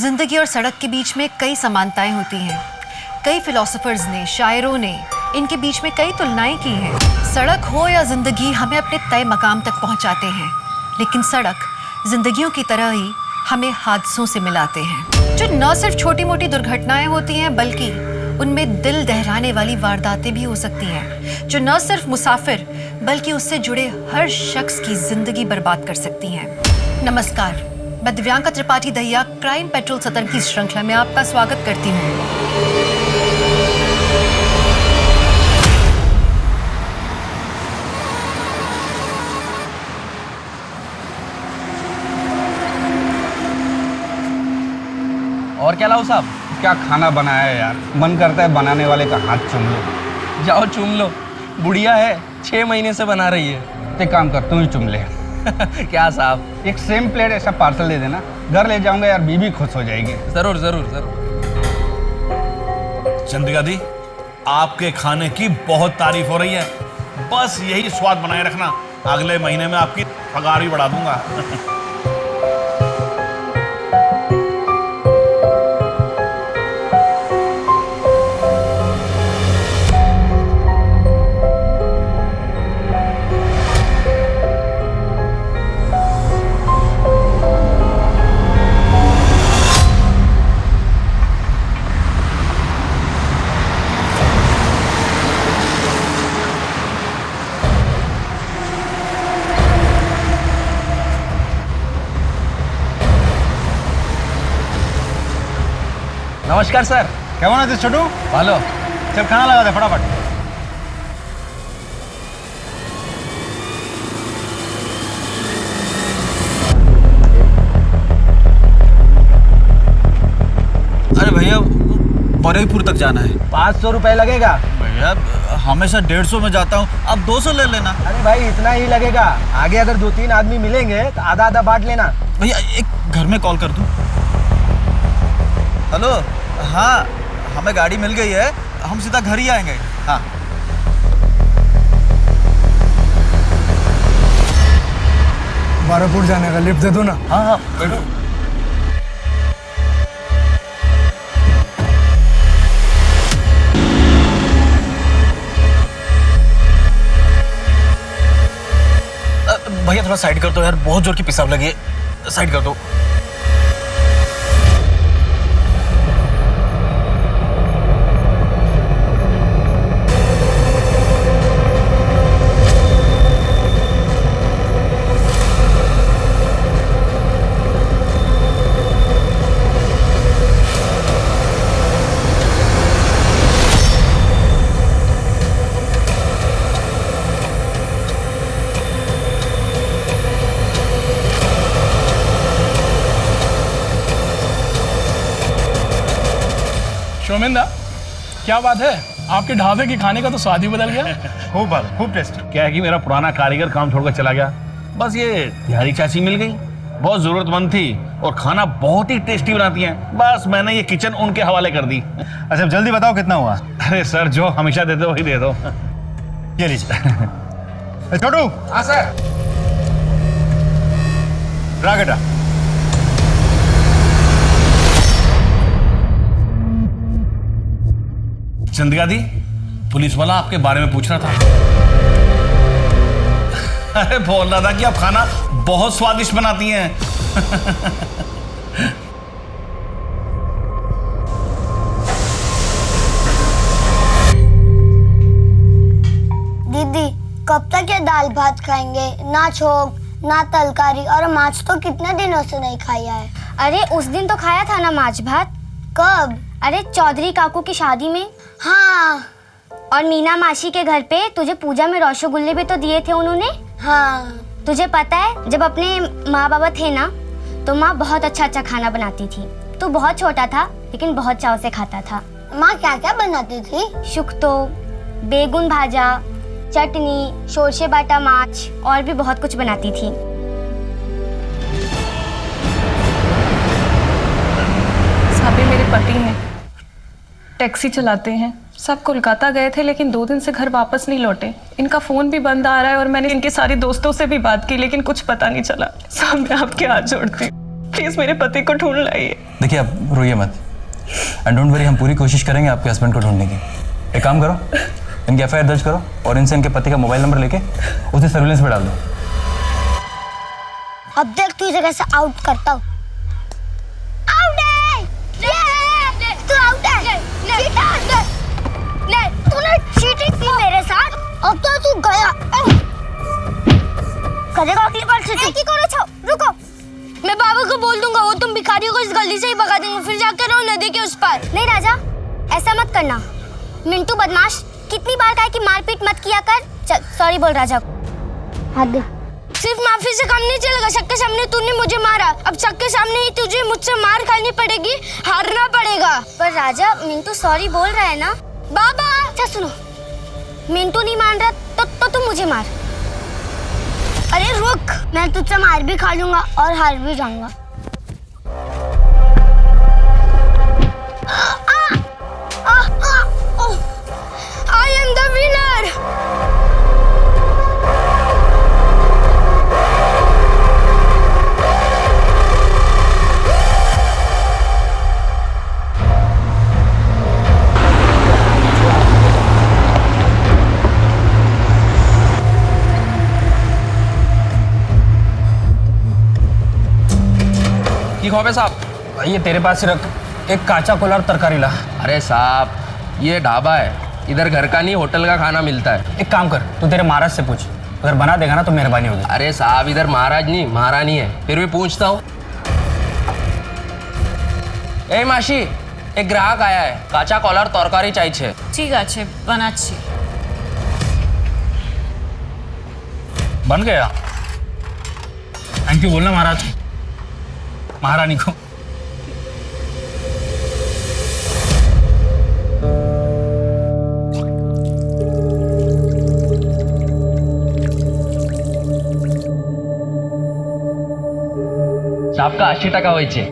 जिंदगी और सड़क के बीच में कई समानताएं होती हैं। कई फिलोसोफर्स ने, शायरों ने इनके बीच में कई तुलनाएं की हैं। सड़क हो या जिंदगी हमें अपने तय मकाम तक पहुंचाते हैं, लेकिन सड़क जिंदगियों की तरह ही हमें हादसों से मिलाते हैं, जो न सिर्फ छोटी मोटी दुर्घटनाएं होती हैं बल्कि उनमें दिल दहलाने वाली वारदातें भी हो सकती हैं, जो न सिर्फ मुसाफिर बल्कि उससे जुड़े हर शख्स की जिंदगी बर्बाद कर सकती हैं। नमस्कार, मैं दिव्यांका त्रिपाठी दहिया क्राइम पेट्रोल सतर्क की श्रृंखला में आपका स्वागत करती हूँ। और क्या लाऊं साहब? क्या खाना बनाया है यार, मन करता है बनाने वाले का हाथ चूम लो। जाओ चूम लो, बुढ़िया है, 6 महीने से बना रही है। एक काम कर, तू ही चूम ले। क्या साहब? एक सेम प्लेट ऐसा पार्सल दे देना, घर ले जाऊंगा यार, बीबी खुश हो जाएगी। जरूर जरूर जरूर। चंद्रिका दी, आपके खाने की बहुत तारीफ हो रही है, बस यही स्वाद बनाए रखना, अगले महीने में आपकी पगार भी बढ़ा दूंगा। नमस्कार सर। क्या बना थे छोटू? हेलो। चल खाना लगा दे फटाफट। अरे भैया, बरेपुर तक जाना है। 500 रुपए लगेगा भैया, हमेशा 150 में जाता हूँ, अब 200 ले लेना। अरे भाई इतना ही लगेगा, आगे अगर 2-3 आदमी मिलेंगे तो आधा आधा बांट लेना। भैया एक घर में कॉल कर दूँ? हेलो, हाँ हमें गाड़ी मिल गई है, हम सीधा घर ही आएंगे। हाँ बारापुर जाने का लिफ्ट दे दो ना। हाँ हाँ बैठो। भैया थोड़ा साइड कर दो यार, बहुत जोर की पेशाब लगी है, साइड कर दो। शोमिंदा, क्या बात है, आपके ढाबे के खाने का तो स्वाद ही बदल गया। खूब टेस्टी। क्या है कि मेरा पुराना कारीगर काम छोड़कर चला गया, बस ये बिहारी चाची मिल गई, बहुत जरूरतमंद थी और खाना बहुत ही टेस्टी बनाती हैं, बस मैंने ये किचन उनके हवाले कर दी। अच्छा जल्दी बताओ कितना हुआ? अरे सर, जो हमेशा देते वही दे दो। ये लीजिए। छोटू। हाँ सर। रागटा। चंद्रिका दी, पुलिस वाला आपके बारे में पूछ रहा था। अरे बोल रहा था कि आप खाना बहुत स्वादिष्ट बनाती हैं। दीदी कब तक ये दाल भात खाएंगे? ना छोक ना तरकारी, और माछ तो कितने दिनों से नहीं खाया है। अरे उस दिन तो खाया था ना माछ भात। कब? अरे चौधरी काकू की शादी में। हाँ। और मीना मासी के घर पे तुझे पूजा में रसगुल्ले भी तो दिए थे उन्होंने। हाँ। तुझे पता है, जब अपने माँ बाबा थे ना तो माँ बहुत अच्छा अच्छा खाना बनाती थी। तू बहुत छोटा था लेकिन बहुत चाव से खाता था। माँ क्या क्या बनाती थी? शुक्तो, बेगुन भाजा, चटनी, शोरशे बाटा माछ और भी बहुत कुछ बनाती थी। साबी मेरे पति हैं, टैक्सी चलाते हैं, सब कोलकाता गए थे लेकिन 2 दिन से घर वापस नहीं लौटे। इनका फ़ोन भी बंद आ रहा है और मैंने इनके सारे दोस्तों से भी बात की लेकिन कुछ पता नहीं चला। साहब मैं आपके हाथ जोड़ती हूँ। प्लीज मेरे पति को ढूंढ लाइए। देखिए आप रोइए मत, एंड डोंट वरी, हम पूरी कोशिश करेंगे आपके हस्बैंड को ढूंढने की। एक काम करो, इनकी FIR दर्ज करो और इनसे इनके पति का मोबाइल नंबर लेके उसे सर्विलेंस पे डाल दो। अब देख तू इसे कैसे आउट करता हूँ। आउट है, तू आउट है। तूने चीटिंग की मेरे साथ, अब तो तू गया। करेगा अगली बार चीटिंग की करो। छो रुको, मैं बाबा को बोल दूंगा, वो तुम भिखारियों को इस गली से ही भगा देंगे, फिर जाकर रहो नदी के उस पार। नहीं राजा, ऐसा मत करना। मिंटू बदमाश, कितनी बार कहा कि मारपीट मत किया कर। चल सॉरी बोल राजा को। हाँ दे। सिर्फ माफी से काम नहीं चलेगा। सबके सामने तूने मुझे मारा, अब सबके सामने ही तुझे मुझसे मार खानी पड़ेगी, हारना पड़ेगा। पर राजा, मिंटू सॉरी बोल रहा है ना। बाबा अच्छा सुनो, मिंटू नहीं मान रहा तो तुम मुझे मार। अरे रुक, मैं तुझसे मार भी खा लूंगा और हार भी जाऊंगा। I am the winner. की खौफे साहब? ये तेरे पास ही रख, एक काचा कोला और तरकारी ला। अरे साहब, ये ढाबा है, इधर घर का नहीं होटल का खाना मिलता है। एक काम कर, तू तेरे महाराज से पूछ, अगर बना देगा ना तो मेहरबानी होगी। अरे साहब, इधर महाराज नहीं महारानी है, फिर भी पूछता हूँ। ए मासी, एक ग्राहक आया है, काचा कॉलर तरकारी चाहिए। ठीक है, बनाচ্ছি। बन गया। थैंक यू बोलना महाराज, महारानी को। आपका 80 টাকা হয়েছে।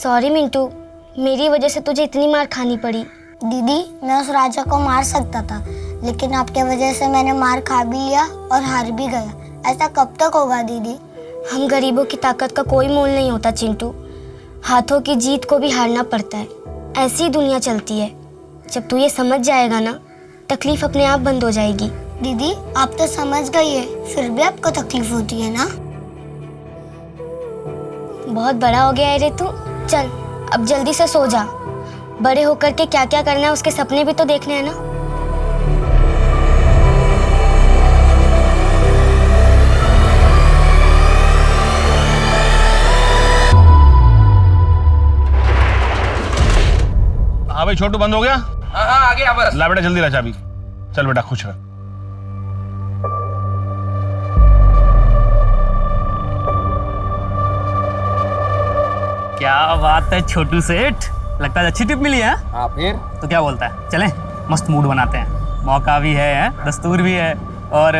सॉरी मिंटू, मेरी वजह से तुझे इतनी मार खानी पड़ी। दीदी, मैं उस राजा को मार सकता था, लेकिन आपके वजह से मैंने मार खा भी लिया और हार भी गया। ऐसा कब तक होगा दीदी? हम गरीबों की ताकत का कोई मोल नहीं होता चिंटू, हाथों की जीत को भी हारना पड़ता है। ऐसी दुनिया चलती है। जब तू ये समझ जाएगा ना, तकलीफ अपने आप बंद हो जाएगी। दीदी, आप तो समझ गई है, फिर भी आपको तकलीफ होती है ना? बहुत बड़ा हो गया है रे तू। चल अब जल्दी से सो जा। बड़े होकर के क्या क्या करना है उसके सपने भी तो देखने हैं ना। हाँ भाई छोटू, बंद हो गया? हाँ आ गया बस। ला बेटा जल्दी ला चाबी। चल बेटा खुश रह। क्या बात है छोटू सेठ, लगता है अच्छी टिप मिली है। हाँ फिर तो क्या बोलता है, चलें मस्त मूड बनाते हैं। मौका भी है, दस्तूर भी है। और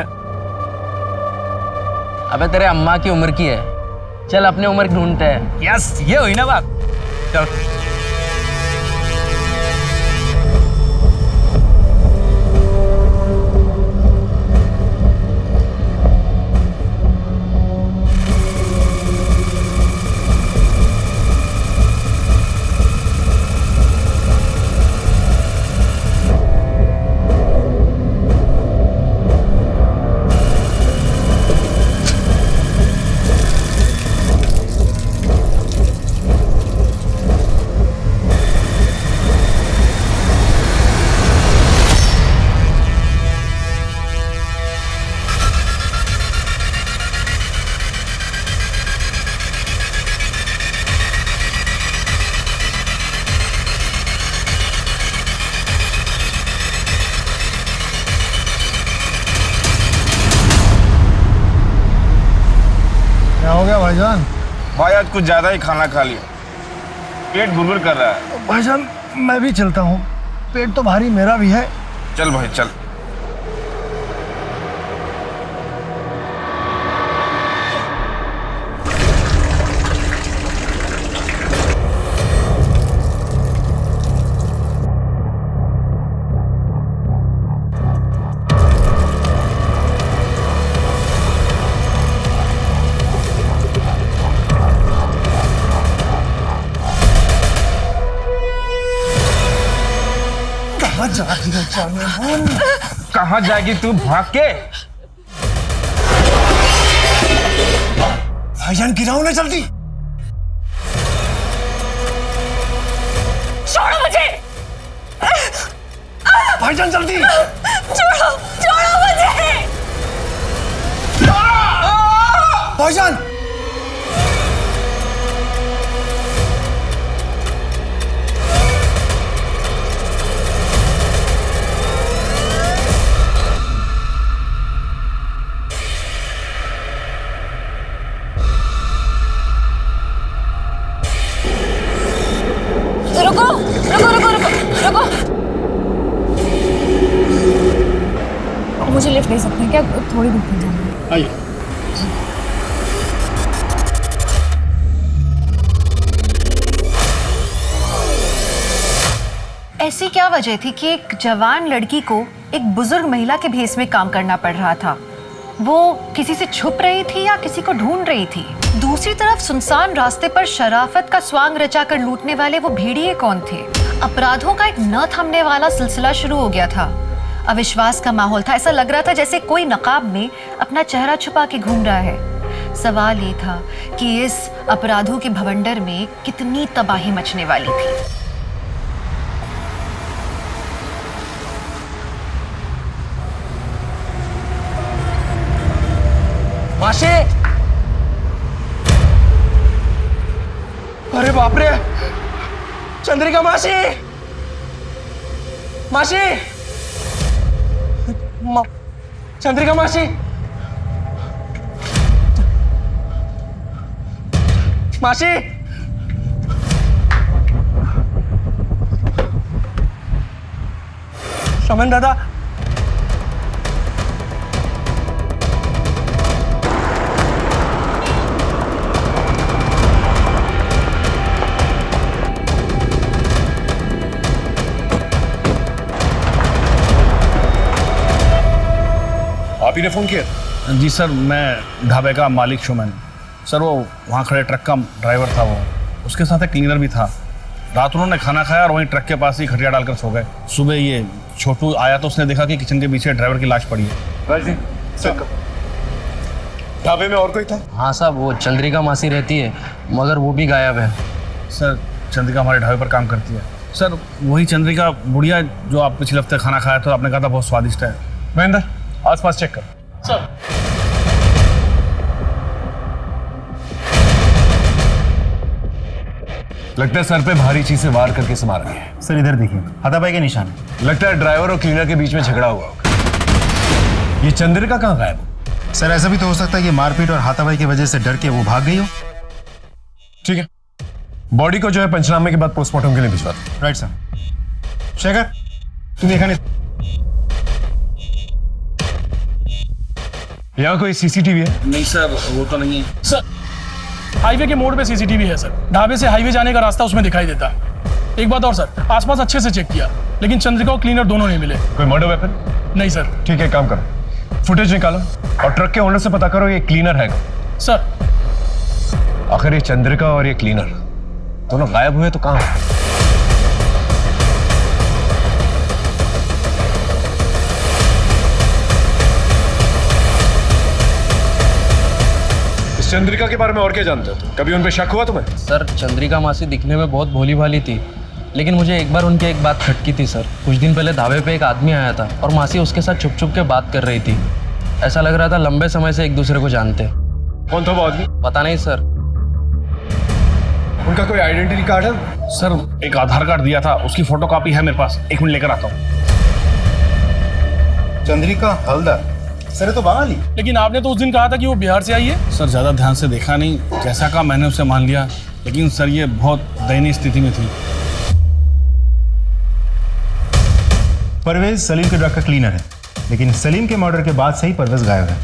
अबे तेरे अम्मा की उम्र की है, चल अपने उम्र की ढूंढते हैं। यस, ये हुई ना बात। चल भाईजान? भाई आज कुछ ज्यादा ही खाना खा लिया, पेट गुड़गुड़ कर रहा है। भाईजान मैं भी चलता हूँ, पेट तो भारी मेरा भी है। चल भाई चल। कहाँ जाएगी तू भाग के? भाईजान गिराओ ना जल्दी। छोड़ो मुझे, भाईजान जल्दी। छोड़ो छोड़ो मुझे। भाईजान रुको रुको रुको रुको रुको, मुझे लिफ्ट दे सकते हैं क्या? थोड़ी दूर पर जाना है। आइए। ऐसी क्या वजह थी कि एक जवान लड़की को एक बुजुर्ग महिला के भेस में काम करना पड़ रहा था? वो किसी से छुप रही थी या किसी को ढूंढ रही थी? दूसरी तरफ सुनसान रास्ते पर शराफत का स्वांग रचाकर लूटने वाले वो भेड़िए कौन थे? अपराधों का एक न थमने वाला सिलसिला शुरू हो गया था। अविश्वास का माहौल था, ऐसा लग रहा था जैसे कोई नकाब में अपना चेहरा छुपा के घूम रहा है। सवाल ये था कि इस अपराधों के भवंडर में कितनी तबाही मचने वाली थी। मासी, अरे बाप रे, चंद्रिका मासी, मासी, चंद्रिका मासी, मासी, शमन दादा, आप ही ने फोन किया? जी सर, मैं ढाबे का मालिक शुमन। सर वो वहाँ खड़े ट्रक का ड्राइवर था, वो उसके साथ एक क्लीनर भी था। रात उन्होंने खाना खाया और वहीं ट्रक के पास ही खटिया डालकर सो गए। सुबह ये छोटू आया तो उसने देखा कि किचन के पीछे ड्राइवर की लाश पड़ी है। ढाबे में और कोई था? हाँ साहब, वो चंद्रिका मासी रहती है मगर वो भी गायब है। सर चंद्रिका हमारे ढाबे पर काम करती है। सर वही चंद्रिका बुढ़िया जो आप पिछले हफ्ते खाना खाया था, आपने कहा था बहुत स्वादिष्ट है। महेंद्र आसपास चेक कर। सर लगता है सर पे भारी चीज से वार करके से मारा गया है। सर इधर देखिए, हाथापाई के निशान। लगता है ड्राइवर और क्लीनर के बीच में झगड़ा हुआ होगा। ये चंद्रिका कहाँ गायब हो? सर ऐसा भी तो हो सकता है कि मारपीट और हाथापाई की वजह से डर के वो भाग गई हो। ठीक है, बॉडी को जो है पंचनामे के बाद पोस्टमार्टम के लिए भिजवा दो। Right sir. शेखर तुम देखा नहीं? यहाँ कोई सीसीटीवी है? नहीं सर, वो तो नहीं है। सर हाईवे के मोड़ पे सीसीटीवी है सर। ढाबे से हाईवे जाने का रास्ता उसमें दिखाई देता है। एक बात और सर, आसपास अच्छे से चेक किया लेकिन चंद्रिका और क्लीनर दोनों नहीं मिले। कोई मर्डर वेपन? नहीं सर। ठीक है, काम करो, फुटेज निकालो और ट्रक के ओनर से पता करो ये क्लीनर है सर। आखिर ये चंद्रिका और ये क्लीनर दोनों गायब हुए तो कहाँ है? चंद्रिका के बारे में और क्या जानते हो? कभी उन पे शक हुआ तुम्हें? सर चंद्रिका मासी दिखने में बहुत भोली भाली थी, लेकिन मुझे एक बार उनकी एक बात खटकी थी सर। कुछ दिन पहले ढाबे पे एक आदमी आया था और मासी उसके साथ छुप छुप के बात कर रही थी। ऐसा लग रहा था लंबे समय से एक दूसरे को जानते। कौन था वो आदमी? पता नहीं सर। उनका कोई आइडेंटिटी कार्ड है? सर एक आधार कार्ड दिया था, उसकी फोटोकॉपी है मेरे पास। 1 मिनट लेकर आता हूँ। चंद्रिका हवलदार, सर ये तो बंगाली। लेकिन आपने तो उस दिन कहा था कि वो बिहार से आई है। सर ज़्यादा ध्यान से देखा नहीं, जैसा कहा मैंने उसे मान लिया, लेकिन सर ये बहुत दयनीय स्थिति में थी। परवेज सलीम के ट्रक का क्लीनर है, लेकिन सलीम के मर्डर के बाद से ही परवेज गायब है।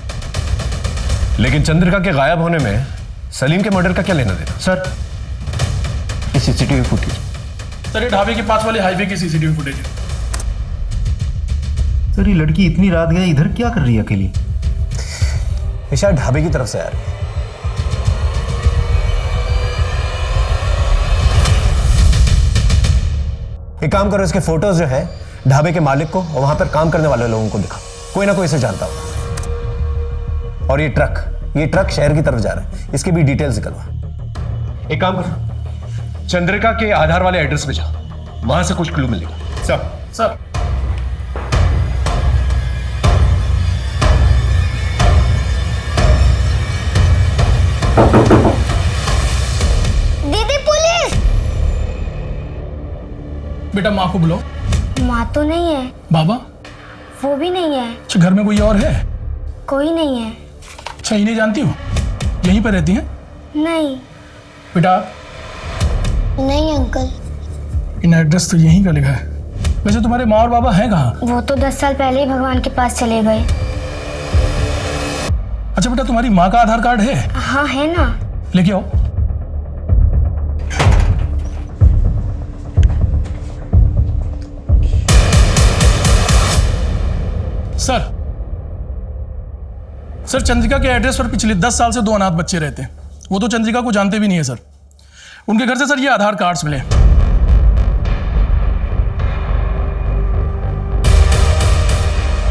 लेकिन चंद्रिका के गायब होने में सलीम के मर्डर का क्या लेना देना? सर ये सीसीटीवी फुटेज। सर ये ढाबे के पास वाले हाईवे की सीसीटीवी फुटेज है। सर ये लड़की इतनी रात गई इधर क्या कर रही है अकेली? ये शायद ढाबे की तरफ से आ रही है। एक काम करो, इसके फोटोज जो है ढाबे के मालिक को और वहां पर काम करने वाले लोगों को दिखा, कोई ना कोई इसे जानता होगा। और ये ट्रक शहर की तरफ जा रहा है, इसकी भी डिटेल्स निकलवा। एक काम करो, चंद्रिका के आधार वाले एड्रेस पे जा, वहां से कुछ क्लू मिलेगा। सर दीदी पुलिस। बेटा माँ को बुलाओ। माँ तो नहीं है। बाबा? वो भी नहीं है। अच्छा घर में कोई और है? कोई नहीं है। अच्छा इन्हें जानती हो? यहीं पर रहती हैं? नहीं। बेटा? नहीं अंकल। इन एड्रेस तो यहीं का लिखा है। वैसे तुम्हारे माँ और बाबा हैं कहाँ? वो तो 10 साल पहले ही भगवान के पास चले गए। अच्छा बेटा तुम्हारी माँ का आधार कार्ड है? हाँ है ना। लेके आओ। सर चंद्रिका के एड्रेस पर पिछले 10 साल से 2 अनाथ बच्चे रहते हैं। वो तो चंद्रिका को जानते भी नहीं है सर। उनके घर से सर ये आधार कार्ड्स मिले।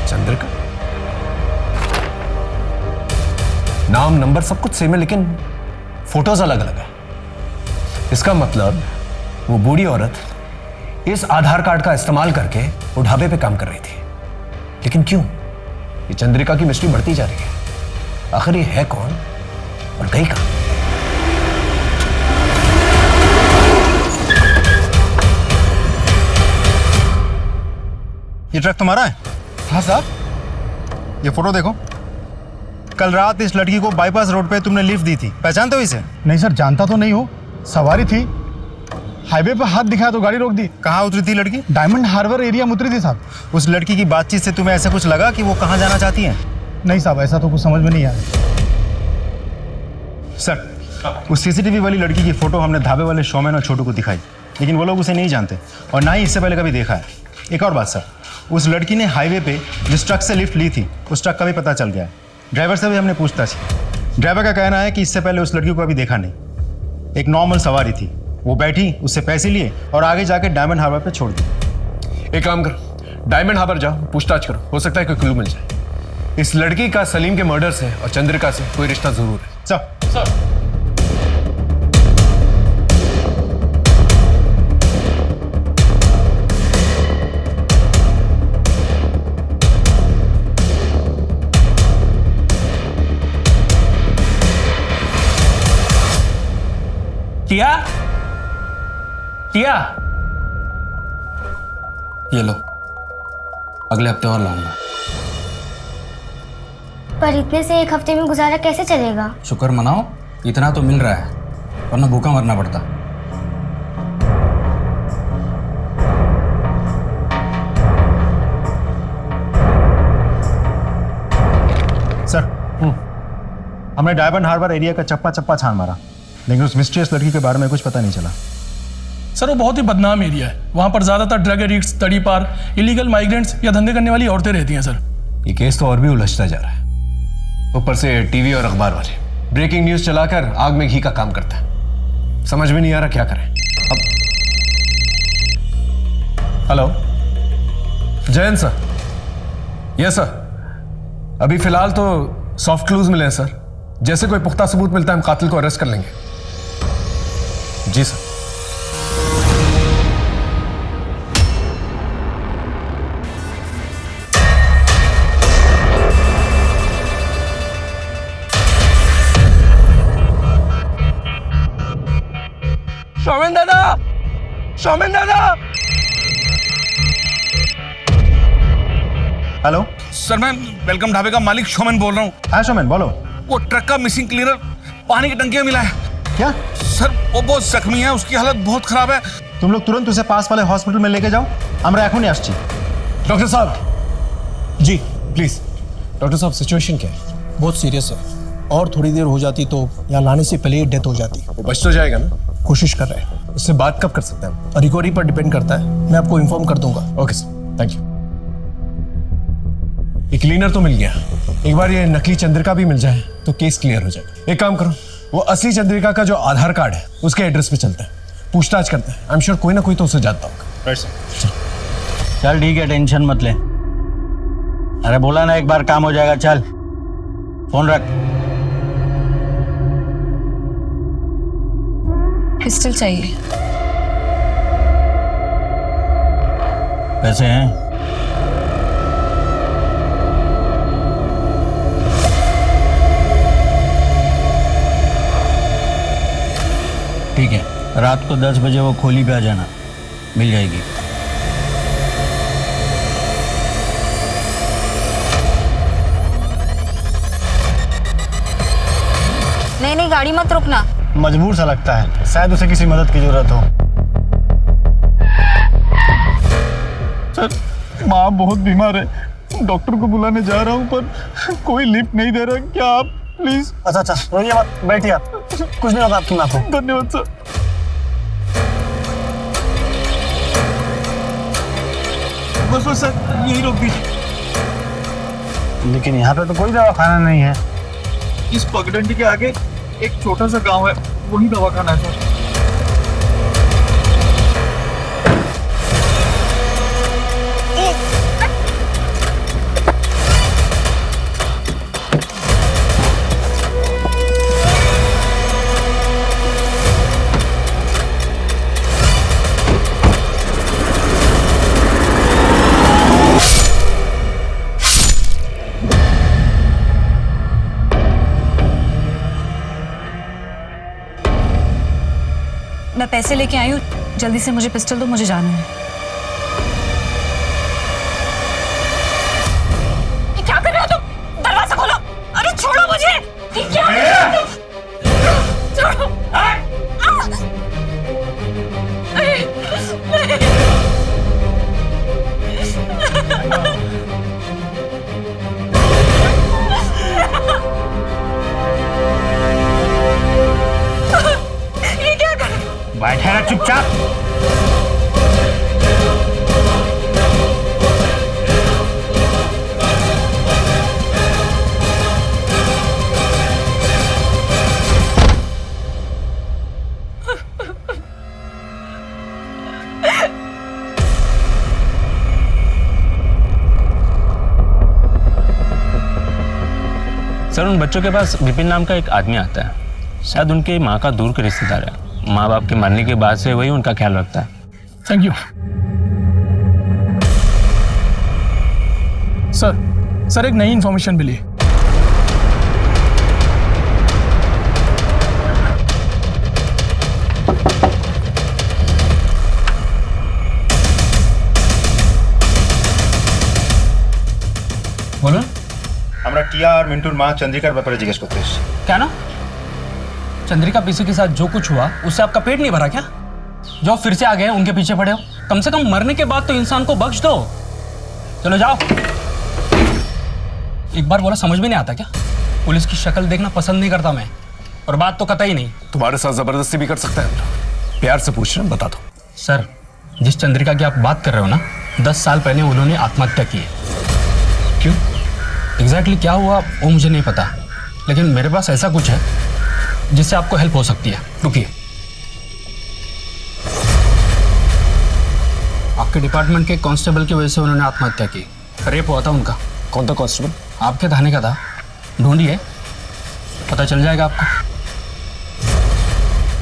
चंद्रिका नाम नंबर सब कुछ सेम है, लेकिन फोटोज अलग अलग है। इसका मतलब वो बूढ़ी औरत इस आधार कार्ड का इस्तेमाल करके वो ढाबे पे काम कर रही थी। लेकिन क्यों? ये चंद्रिका की मिस्ट्री बढ़ती जा रही है। आखिर ये है कौन और गई कहां? ये ट्रक तुम्हारा है? हाँ साहब। ये फोटो देखो। कल रात इस लड़की को बाईपास रोड पे तुमने लिफ्ट दी थी, पहचानते हो इसे? नहीं सर, जानता तो नहीं हो। सवारी थी, हाईवे पे हाथ दिखाया तो गाड़ी रोक दी। कहाँ उतरी थी लड़की? डायमंड हार्बर एरिया में उतरी थी साहब। उस लड़की की बातचीत से तुम्हें ऐसा कुछ लगा कि वो कहाँ जाना चाहती है? नहीं साहब, ऐसा तो कुछ समझ में नहीं आया। सर उस सीसीटीवी वाली लड़की की फोटो हमने ढाबे वाले शोमैन और छोटू को दिखाई, लेकिन वो लोग उसे नहीं जानते और ना ही इससे पहले कभी देखा है। एक और बात सर, उस लड़की ने हाईवे पे जिस ट्रक से लिफ्ट ली थी उस ट्रक का भी पता चल गया है। ड्राइवर से भी हमने पूछताछ की। ड्राइवर का कहना है कि इससे पहले उस लड़की को अभी देखा नहीं। एक नॉर्मल सवारी थी, वो बैठी, उससे पैसे लिए और आगे जाके डायमंड हार्बर पे छोड़ दी। एक काम करो, डायमंड हार्बर जाओ, पूछताछ करो, हो सकता है कोई क्लू मिल जाए। इस लड़की का सलीम के मर्डर से और चंद्रिका से कोई रिश्ता जरूर है। सर टिया, टिया, ये लो, अगले हफ्ते और लाऊंगा। पर इतने से 1 हफ्ते में गुजारा कैसे चलेगा? शुक्र मनाओ, इतना तो मिल रहा है, वरना भूखा मरना पड़ता। सर हमने डायमंड हार्बर एरिया का चप्पा चप्पा छान मारा, लेकिन उस मिस्टीरियस लड़की के बारे में कुछ पता नहीं चला। सर वो बहुत ही बदनाम एरिया है। वहाँ पर ज़्यादातर ड्रग एडिक्ट्स, तड़ी पार, इलीगल माइग्रेंट्स या धंधे करने वाली औरतें रहती हैं सर। ये केस तो और भी उलझता जा रहा है। ऊपर से टीवी और अखबार वाले ब्रेकिंग न्यूज चलाकर आग में घी का काम करता है। समझ में नहीं आ रहा क्या करें अब। Hello Jayant sir. Yes sir, अभी फिलहाल तो सॉफ्ट क्लूज मिले हैं सर। जैसे कोई पुख्ता सबूत मिलता है हम कातिल को अरेस्ट कर लेंगे। जी सर। शौमेन दादा, शौमेन दादा। हेलो सर मैं वेलकम ढाबे का मालिक शोमन बोल रहा हूँ। हाँ शोमन बोलो। वो ट्रक का मिसिंग क्लीनर पानी की टंकी में मिला है। क्या सर वो बहुत जख्मी है, उसकी हालत बहुत खराब है। तुम लोग तुरंत उसे पास वाले हॉस्पिटल में लेके जाओ। আমরা এখনই আসছি। डॉक्टर साहब जी प्लीज। डॉक्टर साहब सिचुएशन क्या है? बहुत सीरियस है और थोड़ी देर हो जाती तो यहाँ लाने से पहले ही डेथ हो जाती। वो बच तो जाएगा ना? कोशिश कर रहे हैं। उससे बात कब कर सकते हैं? रिकवरी पर डिपेंड करता है, मैं आपको इन्फॉर्म कर दूंगा। Okay sir, thank you. ये क्लीनर तो मिल गया, एक बार ये नकली चंद्रिका भी मिल जाए तो केस क्लियर हो जाएगा। एक काम करो, वो असली चंद्रिका का जो आधार कार्ड है उसके एड्रेस पे चलते हैं, पूछताछ करते हैं। आई एम श्योर कोई ना कोई तो उसे जानता होगा। Right sir. चल ठीक है, टेंशन मत ले। अरे बोला ना एक बार काम हो जाएगा। चल फोन रख। पिस्टल चाहिए। पैसे हैं? ठीक है, रात को 10 बजे वो खोली पे आ जाना, मिल जाएगी। नहीं गाड़ी मत रुकना। मजबूर सा लगता है, शायद उसे किसी मदद की जरूरत हो। सर माँ बहुत बीमार है, डॉक्टर को बुलाने जा रहा हूँ पर कोई लिफ्ट नहीं दे रहा। क्या आप प्लीज। अच्छा रोइए मत, बैठिए आप, कुछ नहीं होगा आपकी माँ को। धन्यवाद सर। बस सर यही रोक दीजिए। लेकिन यहाँ पे तो कोई दवाखाना नहीं है। इस पगडंडी के आगे एक छोटा सा गांव है, वही दवाखाना है सर। मैं पैसे लेके आई हूँ, जल्दी से मुझे पिस्टल दो, मुझे जाना है। क्या कर रहे हो तुम? दरवाजा खोलो। अरे छोड़ो मुझे। ये क्या कर रहे हो तुम? छोड़ो। बैठे रहा चुपचाप। सर उन बच्चों के पास विपिन नाम का एक आदमी आता है, शायद उनके माँ का दूर के रिश्तेदार है। माँ बाप के मरने के बाद से वही उनका ख्याल रखता है। Thank you sir. एक नई इंफॉर्मेशन मिली। बोलो। আমরা টিয়া আর মিন্টুর মা চন্দ্রিকার ব্যাপারে জিজ্ঞেস করতে এসেছি। क्या ना? चंद्रिका पीसी के साथ जो कुछ हुआ उससे आपका पेट नहीं भरा क्या? जो फिर से आ गए उनके पीछे पड़े हो, कम से कम मरने के बाद तो इंसान को बख्श दो। चलो जाओ। एक बार बोला समझ में नहीं आता क्या? पुलिस की शक्ल देखना पसंद नहीं करता मैं, और बात तो कतई नहीं। तुम्हारे साथ जबरदस्ती भी कर सकते हैं, प्यार से पूछ रहे हैं, बता दो। सर जिस चंद्रिका की आप बात कर रहे हो ना, 10 साल पहले उन्होंने आत्महत्या की है। क्यों एग्जैक्टली क्या हुआ वो मुझे नहीं पता, लेकिन मेरे पास ऐसा कुछ है जिससे आपको हेल्प हो सकती है। रुकिए, आपके डिपार्टमेंट के कांस्टेबल की वजह से उन्होंने आत्महत्या की। रेप हुआ था उनका। कौन था कांस्टेबल? आपके थाने का था, ढूंढिए पता चल जाएगा आपको।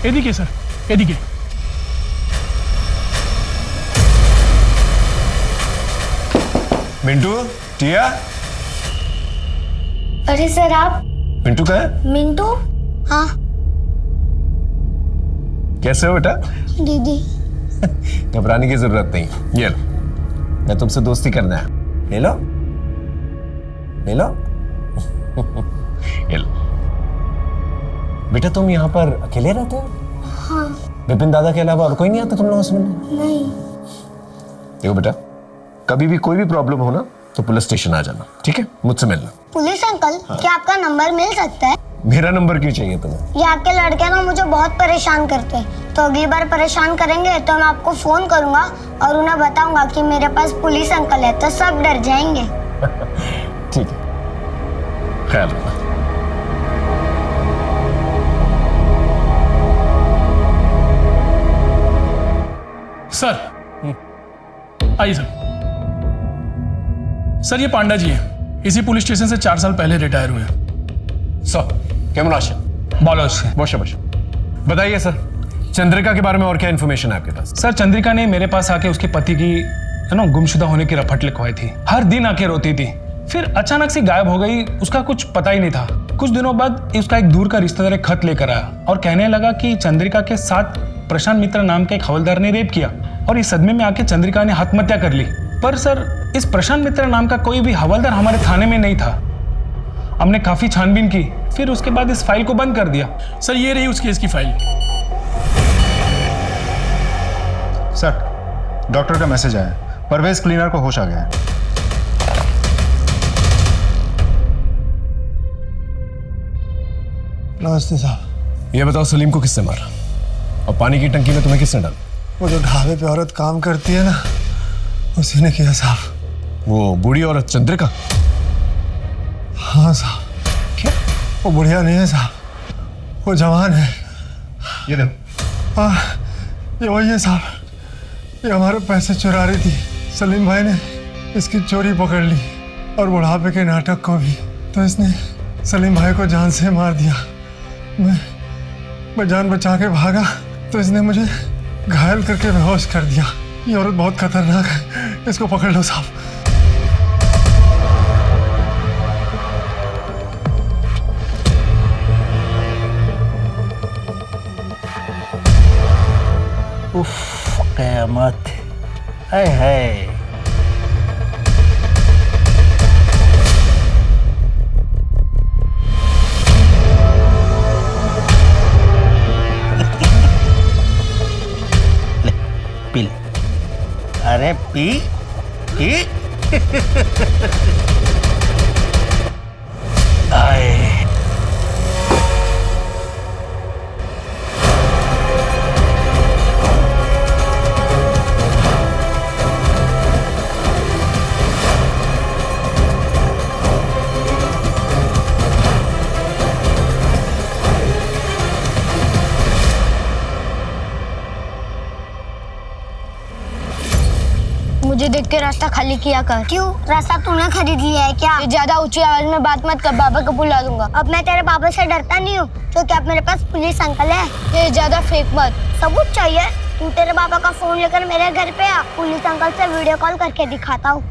एदिके सर, एदिके। मिंटू, टिया। अरे सर आप? मिंटू कहाँ है? मिंटू? हाँ। कैसे हो बेटा? दीदी। घबराने की जरूरत नहीं, ये लो, मैं तुमसे दोस्ती करना है, ले लो। ले लो। ये लो। बेटा तुम यहाँ पर अकेले रहते हो? हाँ। विपिन दादा के अलावा और कोई नहीं आता तुम लोगों से मिलने? नहीं। देखो बेटा, कभी भी कोई भी प्रॉब्लम हो ना तो पुलिस स्टेशन आ जाना, ठीक है? मुझसे मिलना। पुलिस अंकल, क्या आपका नंबर मिल सकता है? मेरा नंबर क्यों चाहिए तुम्हें? ये आपके लड़के ना मुझे बहुत परेशान करते हैं, तो अगली बार परेशान करेंगे तो मैं आपको फोन करूंगा और उन्हें बताऊंगा कि मेरे पास पुलिस अंकल है, तो सब डर जाएंगे। ठीक है, ख्याल रखना। सर आइए सर। सर ये पांडा जी हैं, इसी पुलिस स्टेशन से 4 साल पहले रिटायर हुए हैं। सर कैमन आशा बालोच से। बहुत बताइए सर, चंद्रिका के बारे में और क्या इन्फॉर्मेशन है आपके पास? सर चंद्रिका ने मेरे पास आके उसके पति की गुमशुदा होने की रपट लिखवाई थी। हर दिन आके रोती थी, फिर अचानक से गायब हो गई, उसका कुछ पता ही नहीं था। कुछ दिनों बाद उसका एक दूर का रिश्तेदार एक खत लेकर आया और कहने लगा कि चंद्रिका के साथ प्रशांत मित्र नाम के एक हवलदार ने रेप किया और इस सदमे में आके चंद्रिका ने आत्महत्या कर ली। पर सर इस प्रशांत मित्र नाम का कोई भी हवलदार हमारे थाने में नहीं था। हमने काफी छानबीन की, फिर उसके बाद इस फाइल को बंद कर दिया। सर ये रही उस केस की फाइल। सर डॉक्टर का मैसेज आया, परवेज क्लीनर को होश आ गया है। नमस्ते साहब। ये बताओ सलीम को किसने मारा और पानी की टंकी में तुम्हें किसने डाला? वो जो ढाबे पे औरत काम करती है ना, उसी ने किया साहब। वो बूढ़ी औरत चंद्रिका? हाँ साहब। क्या? वो बुढ़िया नहीं है साहब, वो जवान है। ये देखो। ये वही है साहब, ये हमारे पैसे चुरा रही थी। सलीम भाई ने इसकी चोरी पकड़ ली और बुढ़ापे के नाटक को भी, तो इसने सलीम भाई को जान से मार दिया। मैं जान बचा के भागा तो इसने मुझे घायल करके बेहोश कर दिया। ये औरत बहुत खतरनाक है, इसको पकड़ लो साहब। उफ, क़यामत है। ले, पी ले। अरे पी पी। आए मुझे देख के रास्ता खाली किया कर। क्यों? रास्ता तूने खरीद लिया है क्या? ज्यादा ऊंची आवाज में बात मत कर, बाबा को बुला दूंगा। अब मैं तेरे बाबा से डरता नहीं हूँ, क्योंकि अब मेरे पास पुलिस अंकल है। ये ज्यादा फेंक मत। सबूत चाहिए? तू तेरे बाबा का फोन लेकर मेरे घर पे आ, पुलिस अंकल से वीडियो कॉल करके दिखाता हूँ।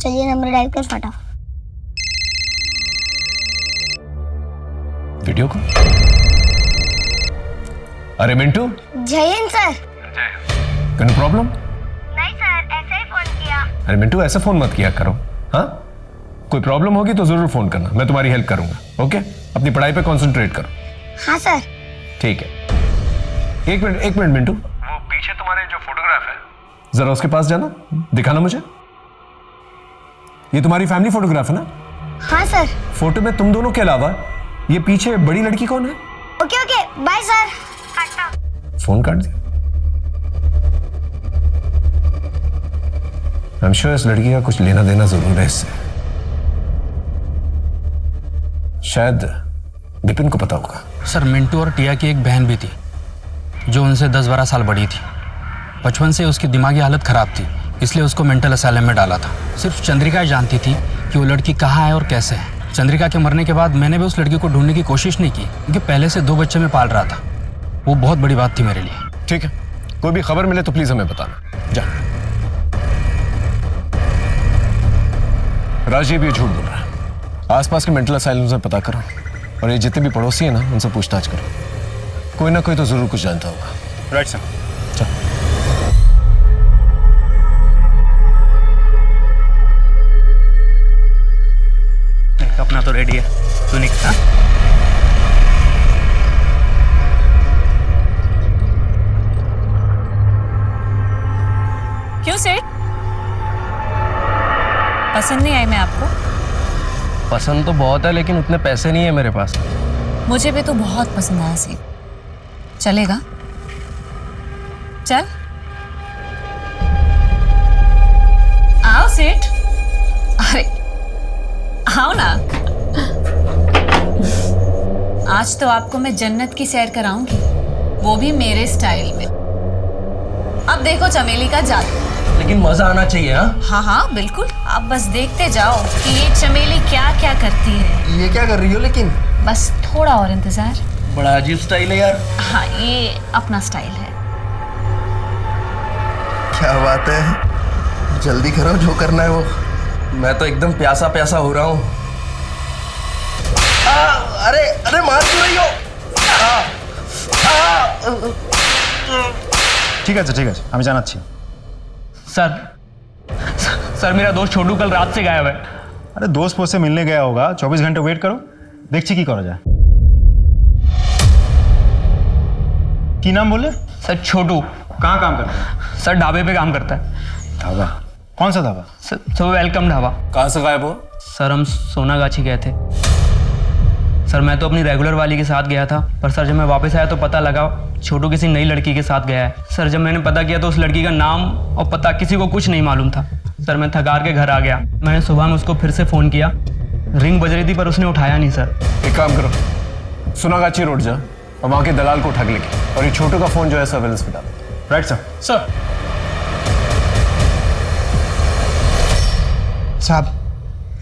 चलिए नंबर डायल कर फटाफट। वीडियो को? अरे मिंटू। जय हिंद सर। कोई प्रॉब्लम? नहीं सर, ऐसे ही फोन किया। अरे मिंटू ऐसा फोन मत किया करो, हाँ? कोई प्रॉब्लम होगी तो जरूर फोन करना, मैं तुम्हारी हेल्प करूंगा। ओके, अपनी पढ़ाई पे कंसंट्रेट करो। हाँ सर। ठीक है। एक मिनट मिंटू, वो पीछे तुम्हारे जो फोटोग्राफ है, जरा उसके पास जाना, दिखाना मुझे। ये तुम्हारी फैमिली फोटोग्राफ है ना? हाँ सर। फोटो में तुम दोनों के अलावा ये पीछे बड़ी लड़की कौन है? Okay okay, bye sir. Phone काट दिया। आई एम श्योर इस लड़की का कुछ लेना देना जरूर है इससे। शायद विपिन को पता होगा। सर मिंटू और टिया की एक बहन भी थी, जो उनसे 10-12 साल बड़ी थी। बचपन से उसकी दिमागी हालत ख़राब थी, इसलिए उसको मेंटल असाइलम में डाला था। सिर्फ चंद्रिका ही जानती थी कि वो लड़की कहाँ है और कैसे है। चंद्रिका के मरने के बाद मैंने भी उस लड़की को ढूंढने की कोशिश नहीं की, क्योंकि पहले से 2 बच्चे मैं पाल रहा था। वो बहुत बड़ी बात थी मेरे लिए। ठीक है, कोई भी खबर मिले तो प्लीज हमें बताना। जा। राजीव ये झूठ बोल रहा है। आसपास के मेंटल असाइलम से पता करो, और ये जितने भी पड़ोसी हैं ना, उनसे पूछताछ करो। कोई ना कोई तो जरूर कुछ जानता होगा। Right sir. चल। अपना तो रेडी है, तू निकल। हाँ? क्यों सेठ, पसंद नहीं आई मैं आपको? पसंद तो बहुत है, लेकिन उतने पैसे नहीं है मेरे पास। मुझे भी तो बहुत पसंद आया सेठ। चलेगा? चल आओ सेठ। अरे आओ ना। आज तो आपको मैं जन्नत की सैर कराऊंगी, वो भी मेरे स्टाइल में। अब देखो चमेली का जादू। लेकिन मजा आना चाहिए। हाँ हाँ बिल्कुल, आप बस देखते जाओ कि ये चमेली क्या क्या करती है। ये क्या कर रही हो? लेकिन बस थोड़ा और इंतजार। बड़ा अजीब स्टाइल है यार। हाँ ये अपना स्टाइल है। क्या बात है, जल्दी करो जो करना है वो। मैं तो एकदम प्यासा प्यासा हो रहा हूँ। अरे अरे मार क्यों रही हो? ঠিক আছে ঠিক আছে, আমি জানাচ্ছি। सर मेरा दोस्त छोटू कल रात से गायब है। अरे दोस्त पोस्त से मिलने गया होगा, 24 घंटे वेट करो, देखছি কি করা যায়। কি नाम बोले? सर छोटू। कहाँ काम करता है? सर ढाबे पे काम करता है। ढाबा? कौन सा ढाबा? Sir welcome dhaba. कहाँ से गायब हो? सर हम सोनागाछी गए थे। सर मैं तो अपनी रेगुलर वाली के साथ गया था, पर सर जब मैं वापस आया तो पता लगा छोटू किसी नई लड़की के साथ गया है। सर जब मैंने पता किया तो उस लड़की का नाम और पता किसी को कुछ नहीं मालूम था। सर मैं थकार के घर आ गया। मैंने सुबह में उसको फिर से फ़ोन किया, रिंग बज रही थी पर उसने उठाया नहीं। सर एक काम करो, सोनागाछी रोड जा और वहाँ के दलाल को उठा के लेके, और ये छोटू का फ़ोन जो है सर्वेलेंस में डालो। Right sir. सर साहब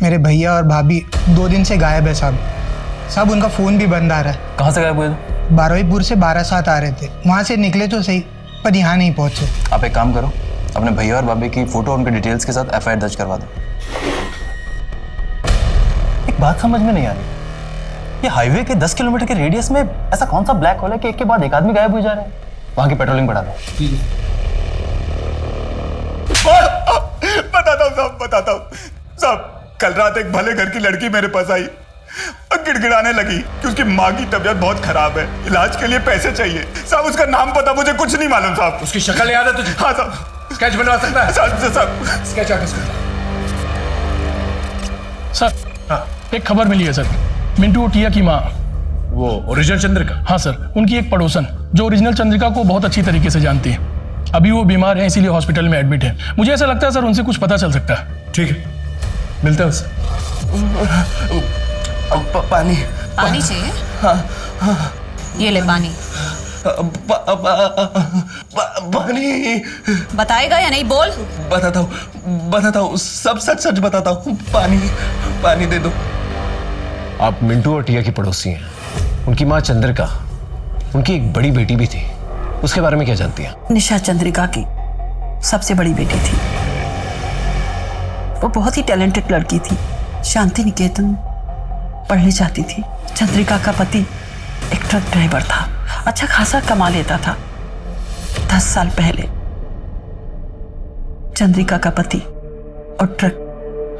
मेरे भैया और भाभी 2 दिन से गायब है साहब। साहब उनका फ़ोन भी बंद आ रहा है। कहाँ से गायब हुए थे? बारहवीपुर से 12-7 आ रहे थे, वहाँ से निकले तो सही पर यहाँ नहीं पहुँचे। आप एक काम करो, अपने भैया और भाभी की फ़ोटो उनके डिटेल्स के साथ FIR दर्ज करवा दो। एक बात समझ में नहीं आ रही, ये हाईवे के 10 किलोमीटर के रेडियस में ऐसा कौन सा ब्लैक होल है कि एक के बाद एक आदमी गायब हो जा रहे हैं? वहाँ की पेट्रोलिंग बढ़ा दो। बताता हूँ साहब, बताता हूँ साहब। कल रात एक भले घर की लड़की मेरे पास आई और गिड़गिड़ाने लगी कि उसकी माँ की तबीयत बहुत खराब है, इलाज के लिए पैसे चाहिए। साहब उसका नाम पता मुझे कुछ नहीं मालूम साहब। उसकी शक्ल याद है तुझे? हाँ साहब। स्केच बनवा सकता है? साहब स्केच आर्टिस्ट। सर हाँ, एक खबर मिली है सर। मिंटू ओटिया की माँ, वो ओरिजिनल चंद्रिका? हाँ सर, उनकी एक पड़ोसन जो ओरिजिनल चंद्रिका को बहुत अच्छी तरीके से जानती है। अभी वो बीमार है, इसीलिए हॉस्पिटल में एडमिट है। मुझे ऐसा लगता है सर उनसे कुछ पता चल सकता है। ठीक है, मिलता है उससे। पानी पानी चाहिए? हाँ ये ले पानी। पानी बताएगा या नहीं? बोल। बताता हूँ, सब सच सच बताता हूँ। पानी दे दो। आप मिंटू और टिया की पड़ोसी हैं। उनकी माँ चंद्रिका, उनकी एक बड़ी बेटी भी थी, उसके बारे में क्या जानती हैं? निशा चंद्रिका की सबसे बड़ी बेटी थी। वो बहुत ही टैलेंटेड लड़की थी, शांति निकेतन पढ़ने जाती थी। चंद्रिका का पति एक ट्रक ड्राइवर था, अच्छा खासा कमा लेता था। 10 साल पहले चंद्रिका का पति और ट्रक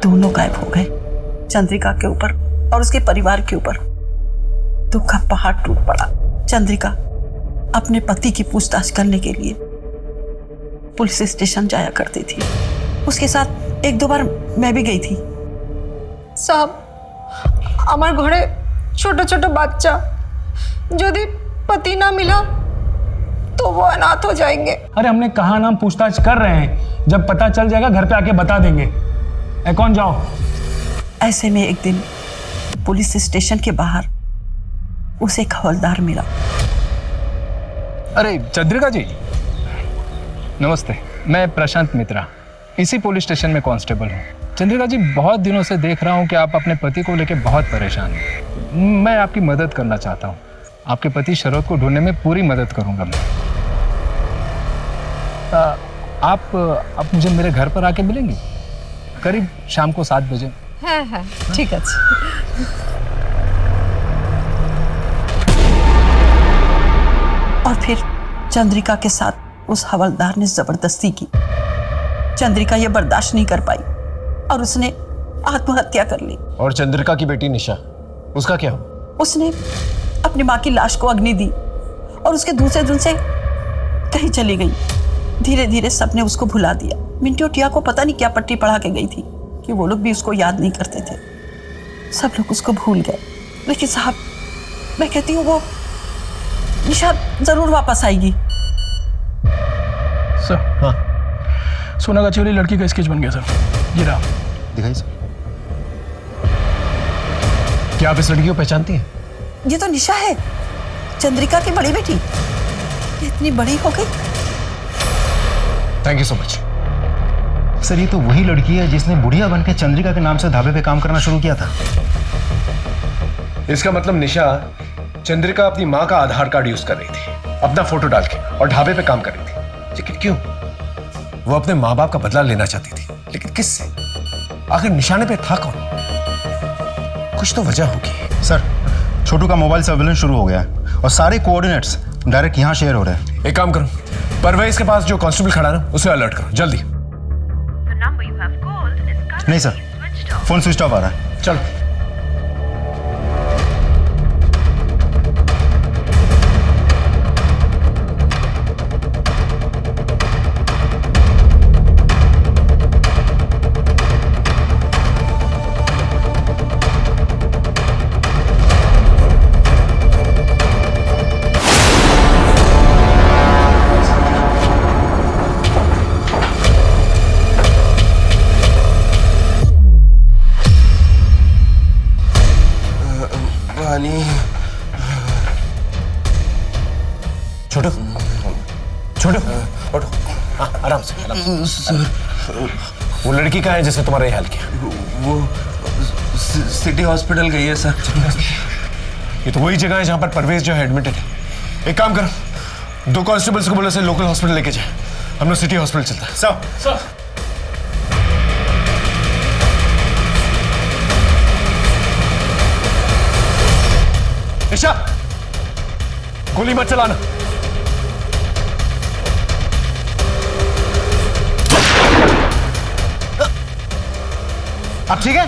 दोनों गायब हो गए। चंद्रिका के ऊपर और उसके परिवार के ऊपर दुख का पहाड़ टूट पड़ा। चंद्रिका अपने पति की पूछताछ करने के लिए पुलिस स्टेशन जाया करती थी। उसके साथ 1-2 बार मैं भी गई थी। साहब আমার ঘরে ছোট ছোট বাচ্চা, যদি पति ना मिला तो वो अनाथ हो जाएंगे। अरे हमने कहा नाम पूछताछ कर रहे हैं, जब पता चल जाएगा घर पे आके बता देंगे। कौन जाओ। ऐसे में एक दिन पुलिस स्टेशन के बाहर उसे एक हवलदार मिला। अरे चंद्रिका जी, नमस्ते। मैं प्रशांत मित्रा, इसी पुलिस स्टेशन में कांस्टेबल हूँ। चंद्रिका जी, बहुत दिनों से देख रहा हूँ कि आप अपने पति को लेकर बहुत परेशान हैं। मैं आपकी मदद करना चाहता हूँ। आपके पति शरद को ढूंढने में पूरी मदद करूँगा मैं। आप मुझे मेरे घर पर आके मिलेंगी करीब शाम को 7 बजे। হ্যাঁ হ্যাঁ ঠিক আছে। और फिर चंद्रिका के साथ उस हवलदार ने जबरदस्ती की। चंद्रिका ये बर्दाश्त नहीं कर पाई और उसने आत्महत्या कर ली। और चंद्रिका की बेटी निशा, उसका क्या हुआ? उसने अपनी माँ की लाश को अग्नि दी और उसके दूसरे दिन से कहीं चली गई। धीरे धीरे सबने उसको भुला दिया। मिंटू टिया को पता नहीं क्या पट्टी पढ़ा के गई थी कि वो लोग भी उसको याद नहीं करते थे। सब लोग उसको भूल गए। लेकिन साहब, मैं कहती हूँ वो निशा जरूर वापस आएगी। सर, हाँ, सोनागाछी वाली लड़की का स्केच बन गया सर। ये रहा, दिखाइए सर। क्या आप इस लड़की को पहचानती हैं? ये तो निशा है, चंद्रिका की बड़ी बेटी। इतनी बड़ी हो गई। Thank you so much. Sir, ये तो वही लड़की है जिसने बुढ़िया बन के चंद्रिका के नाम से ढाबे पे काम करना शुरू किया था। इसका मतलब निशा चंद्रिका अपनी माँ का आधार कार्ड यूज कर रही थी, अपना फोटो डाल के, और ढाबे पे काम कर रही थी। लेकिन क्यों? वो अपने माँ बाप का बदला लेना चाहती थी, लेकिन किससे? आखिर निशाने पे था कौन? कुछ तो वजह होगी। सर, छोटू का मोबाइल सर्वेलेंस शुरू हो गया है और सारे कोऑर्डिनेट्स डायरेक्ट यहाँ शेयर हो रहे हैं। एक काम करो, परवेज के पास जो कांस्टेबल खड़ा है ना, उसे अलर्ट करो जल्दी। नहीं सर, फोन स्विच ऑफ आ रहा है। चलो। छोटू, छोटू, उठो। हाँ, आराम से, आराम से। सर, वो लड़की कहाँ है जिसने तुम्हारा ये हाल किया? वो सिटी हॉस्पिटल गई है सर। ये तो वही जगह है जहाँ पर परवेज जो है एडमिटेड है। एक काम करो, 2 कांस्टेबल्स को बोलो से लोकल हॉस्पिटल लेके जाए। हम लोग सिटी हॉस्पिटल चलता है। सर, निशा, गोली मत चलाना। अब ठीक है?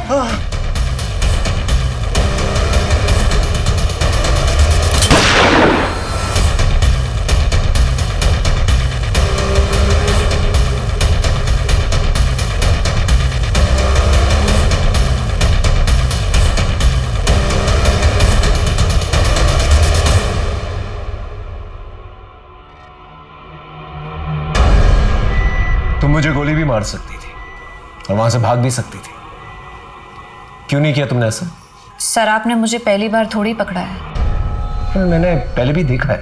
तुम मुझे गोली भी मार सकती थी और वहां से भाग भी सकती थी। क्यों नहीं किया तुमने ऐसा? सर, आपने मुझे पहली बार थोड़ी पकड़ा है। मैंने पहले भी देखा है।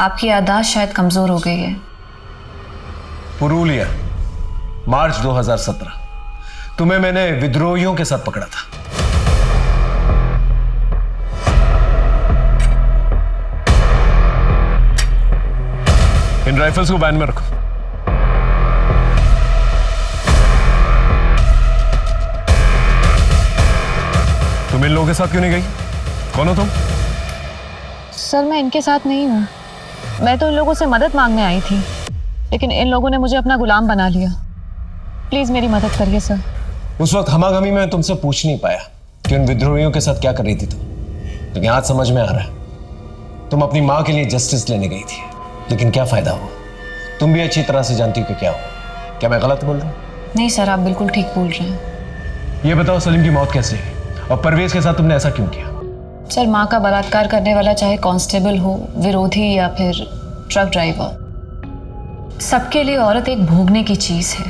आपकी याददाश्त शायद कमजोर हो गई है। पुरुलिया, मार्च 2017। तुम्हें मैंने विद्रोहियों के साथ पकड़ा था। इन राइफल्स को वैन में रखो। तुम इन लोगों के साथ क्यों नहीं गई? कौन हो तुम? सर, मैं इनके साथ नहीं हूँ। मैं तो इन लोगों से मदद मांगने आई थी, लेकिन इन लोगों ने मुझे अपना गुलाम बना लिया। प्लीज मेरी मदद करिए सर। उस वक्त हमागमी में तुमसे पूछ नहीं पाया कि उन विद्रोहियों के साथ क्या कर रही थी तुम, लेकिन आज समझ में आ रहा है। तुम अपनी माँ के लिए जस्टिस लेने गई थी, लेकिन क्या फायदा हुआ? तुम भी अच्छी तरह से जानती हो कि क्या हुआ। क्या मैं गलत बोल रहा हूँ? नहीं सर, आप बिल्कुल ठीक बोल रहे हैं। ये बताओ, सलीम की मौत कैसे हुई और परवेज के साथ तुमने ऐसा क्यों किया? सर, माँ का बलात्कार करने वाला चाहे कांस्टेबल हो, विरोधी या फिर ट्रक ड्राइवर, सबके लिए औरत एक भोगने की चीज है।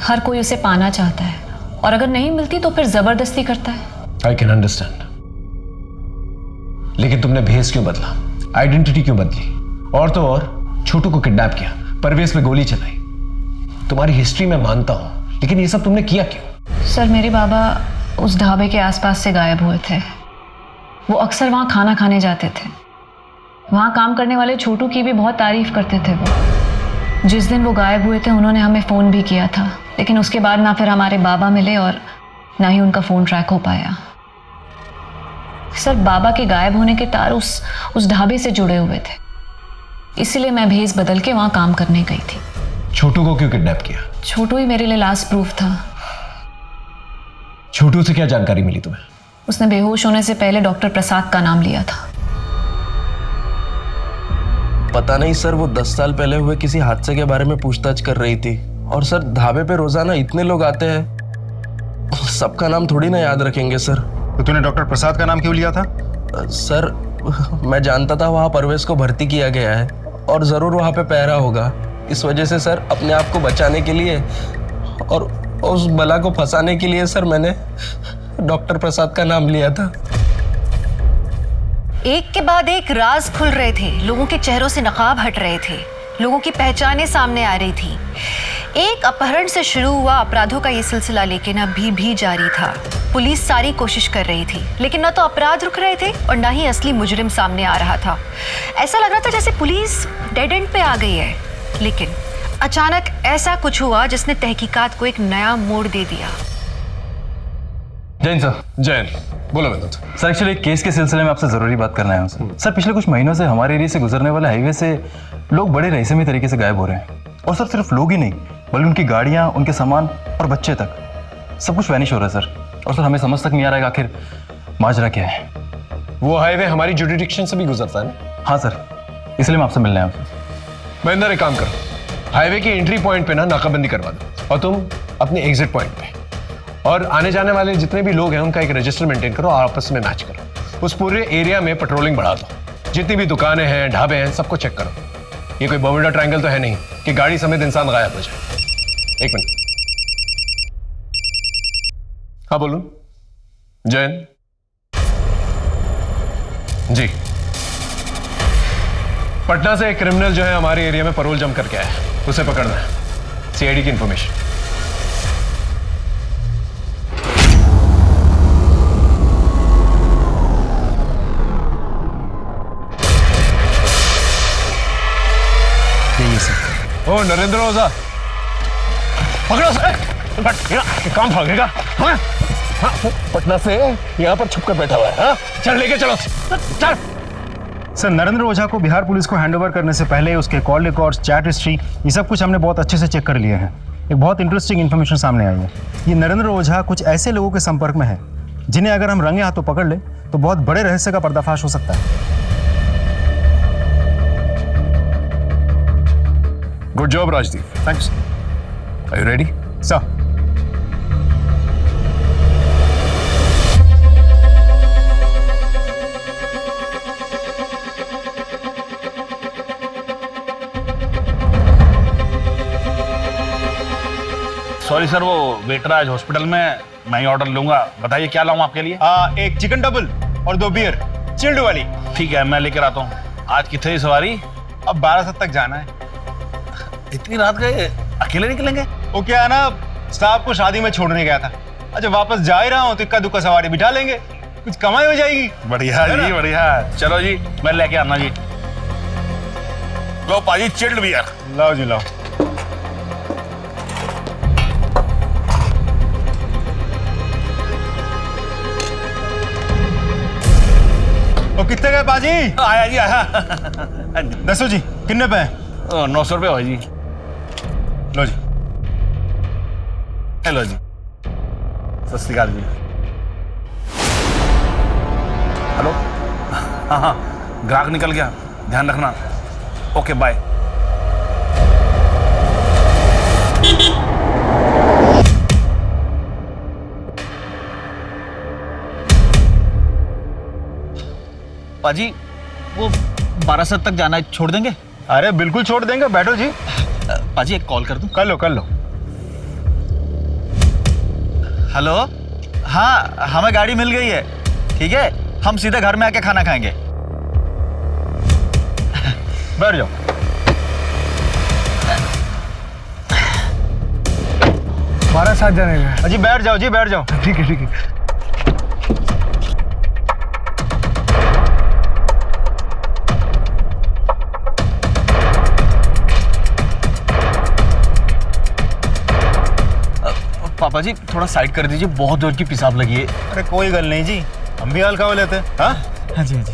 हर कोई उसे पाना चाहता है और अगर नहीं मिलती तो फिर जबरदस्ती करता है। आई कैन अंडरस्टैंड, लेकिन तुमने भेस क्यों बदला, आइडेंटिटी क्यों बदली और तो और छोटू को किडनैप किया, परवेज पे गोली चलाई। तुम्हारी हिस्ट्री मैं मानता हूं, लेकिन ये सब तुमने किया क्यों? सर मेरे बाबा उस ढाबे के आसपास से गायब हुए थे। वो अक्सर वहाँ खाना खाने जाते थे। वहाँ काम करने वाले छोटू की भी बहुत तारीफ करते थे वो। जिस दिन वो गायब हुए थे उन्होंने हमें फ़ोन भी किया था, लेकिन उसके बाद ना फिर हमारे बाबा मिले और ना ही उनका फ़ोन ट्रैक हो पाया। सर बाबा के गायब होने के तार उस ढाबे से जुड़े हुए थे, इसलिए मैं भेस बदल के वहाँ काम करने गई थी। छोटू को क्यों किडनैप किया? छोटू ही मेरे लिए लास्ट प्रूफ था। छोटू से क्या जानकारी मिली तुम्हें? उसने बेहोश होने से पहले डॉक्टर प्रसाद का नाम लिया था। पता नहीं सर, वो 10 साल पहले हुए किसी हादसे के बारे में पूछताछ कर रही थी। और सर ढाबे पे रोजाना इतने लोग आते हैं, सबका नाम थोड़ी ना याद रखेंगे सर। तो तूने डॉक्टर प्रसाद का नाम क्यों लिया था? सर मैं जानता था वहाँ परवेज को भर्ती किया गया है और ज़रूर वहाँ पे पहरा होगा। इस वजह से सर अपने आप को बचाने के लिए और उस बला को फंसाने के लिए सर मैंने डॉक्टर प्रसाद का नाम लिया था। एक के बाद एक राज खुल रहे थे, लोगों के चेहरों से नकाब हट रहे थे, लोगों की पहचानें सामने आ रही थी। एक अपहरण से शुरू हुआ अपराधों का ये सिलसिला लेकिन अभी भी जारी था। पुलिस सारी कोशिश कर रही थी, लेकिन न तो अपराध रुक रहे थे और न ही असली मुजरिम सामने आ रहा था। ऐसा लग रहा था जैसे पुलिस डेड एंड पे आ गई है। लेकिन अचानक ऐसा कुछ हुआ जिसने तहकीकात को एक नया मोड़ दे दिया। जैन सर। जैन बोलो विनोद। सर एक्चुअली केस के सिलसिले में आपसे ज़रूरी बात करना है सर। पिछले कुछ महीनों से हमारे एरिया से गुजरने वाले हाईवे से लोग बड़े रहस्यमय तरीके से गायब हो रहे हैं। और सर सिर्फ लोग ही नहीं, बल्कि उनकी गाड़ियाँ, उनके सामान और बच्चे तक सब कुछ वैनिश हो रहा है सर। और सर हमें समझ तक नहीं आ रहा है आखिर माजरा क्या है। वो हाईवे हमारी जुडिडिक्शन से भी गुजरता है ना? हाँ सर, इसलिए मैं आपसे मिलने आया हूँ। महेंद्र एक काम करो, हाईवे की एंट्री पॉइंट पे ना नाकाबंदी करवा दो और तुम अपने एग्जिट पॉइंट पे, और आने जाने वाले जितने भी लोग हैं उनका एक रजिस्टर मेंटेन करो और आपस में मैच करो। उस पूरे एरिया में पेट्रोलिंग बढ़ा दो। जितनी भी दुकानें हैं, ढाबे हैं, सबको चेक करो। ये कोई बर्मुडा ट्रायंगल तो है नहीं कि गाड़ी समेत इंसान गायब हो जाए। एक मिनट। हाँ बोलूं? जैन जी, पटना से एक क्रिमिनल जो है हमारे एरिया में परोल जम करके आया है, उसे पकड़ना है। सीआईडी की इंफॉर्मेशन। ओ नरेंद्र ओझा, पकड़ो से। काम भागेगा? हाँ? हाँ, पटना से यहाँ पर छुप कर बैठा हुआ है। हाँ? चल लेके चलो, चल। सर नरेंद्र ओझा को बिहार पुलिस को हैंडओवर करने से पहले उसके कॉल रिकॉर्ड्स, चैट हिस्ट्री, ये सब कुछ हमने बहुत अच्छे से चेक कर लिए हैं। एक बहुत इंटरेस्टिंग इन्फॉर्मेशन सामने आई है। ये नरेंद्र ओझा कुछ ऐसे लोगों के संपर्क में है जिन्हें अगर हम रंगे हाथों पकड़ ले तो बहुत बड़े रहस्य का पर्दाफाश हो सकता है। Good job Rajdeep. Thanks. Are you ready? Sir. Sorry sir, वो वेटर आज हॉस्पिटल में, मैं ही ऑर्डर लूंगा। बताइए क्या लाऊं आपके लिए? एक चिकन डबल और 2 बियर चिल्ड वाली। ठीक है, मैं लेकर आता हूँ। आज कितनी सवारी? अब 12 तक जाना है। इतनी रात गए अकेले निकलेंगे? वो क्या है ना, स्टाफ को शादी में छोड़ने गया था। अच्छा वापस जा ही रहा हूँ तो इक्का दुक्का सवारी बिठा लेंगे, कुछ कमाई हो जाएगी। बढ़िया जी, बढ़िया। चलो जी, मैं लेके आना जी। लो पाजी चिल्ड बियर। लाओ जी लाओ। वो कितने गए पाजी? आया जी आया। दसो जी कितने पे? 900 रुपये हो जी। लो जी। हेलो जी, सत श्री अकाल जी। हेलो, हाँ हाँ, ग्राहक निकल गया, ध्यान रखना। Okay bye. पाजी वो 12 तक जाना है, छोड़ देंगे? अरे बिल्कुल छोड़ देंगे, बैठो जी। पाजी एक कॉल कर दूं? कर लो कर लो। हेलो, हाँ हमें गाड़ी मिल गई है, ठीक है, हम सीधे घर में आके खाना खाएंगे। बैठ जाओ। हमारा साथ जाने का। जी बैठ जाओ, जी बैठ जाओ। ठीक है, ठीक है। पापा जी थोड़ा साइड कर दीजिए, बहुत जोर की पेशाब लगी है। अरे कोई गल नहीं जी, हम भी हल्का हो लेते हैं। हाँ हाँ जी, हाँ जी।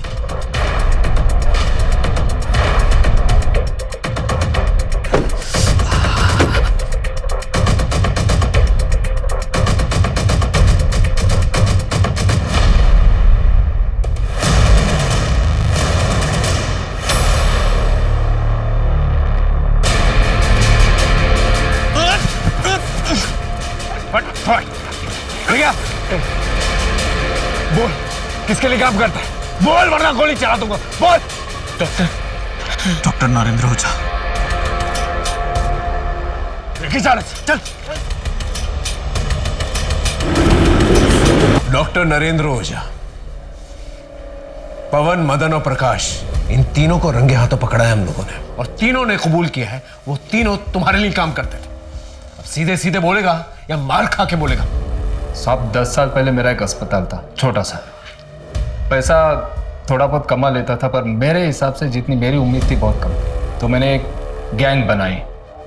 भैया बोल, किसके लिए काम करता है? बोल वरना गोली चला दूंगा। बोल। डॉक्टर नरेंद्र ओझा। देखिए चल चल। डॉक्टर नरेंद्र ओझा, पवन, मदन और प्रकाश, इन तीनों को रंगे हाथों पकड़ा है हम लोगों ने, और तीनों ने कबूल किया है वो तीनों तुम्हारे लिए काम करते थे। अब सीधे सीधे बोलेगा या मार खा के बोलेगा? साहब 10 साल पहले मेरा एक अस्पताल था, छोटा सा। पैसा थोड़ा बहुत कमा लेता था, पर मेरे हिसाब से जितनी मेरी उम्मीद थी बहुत कम। तो मैंने एक गैंग बनाई,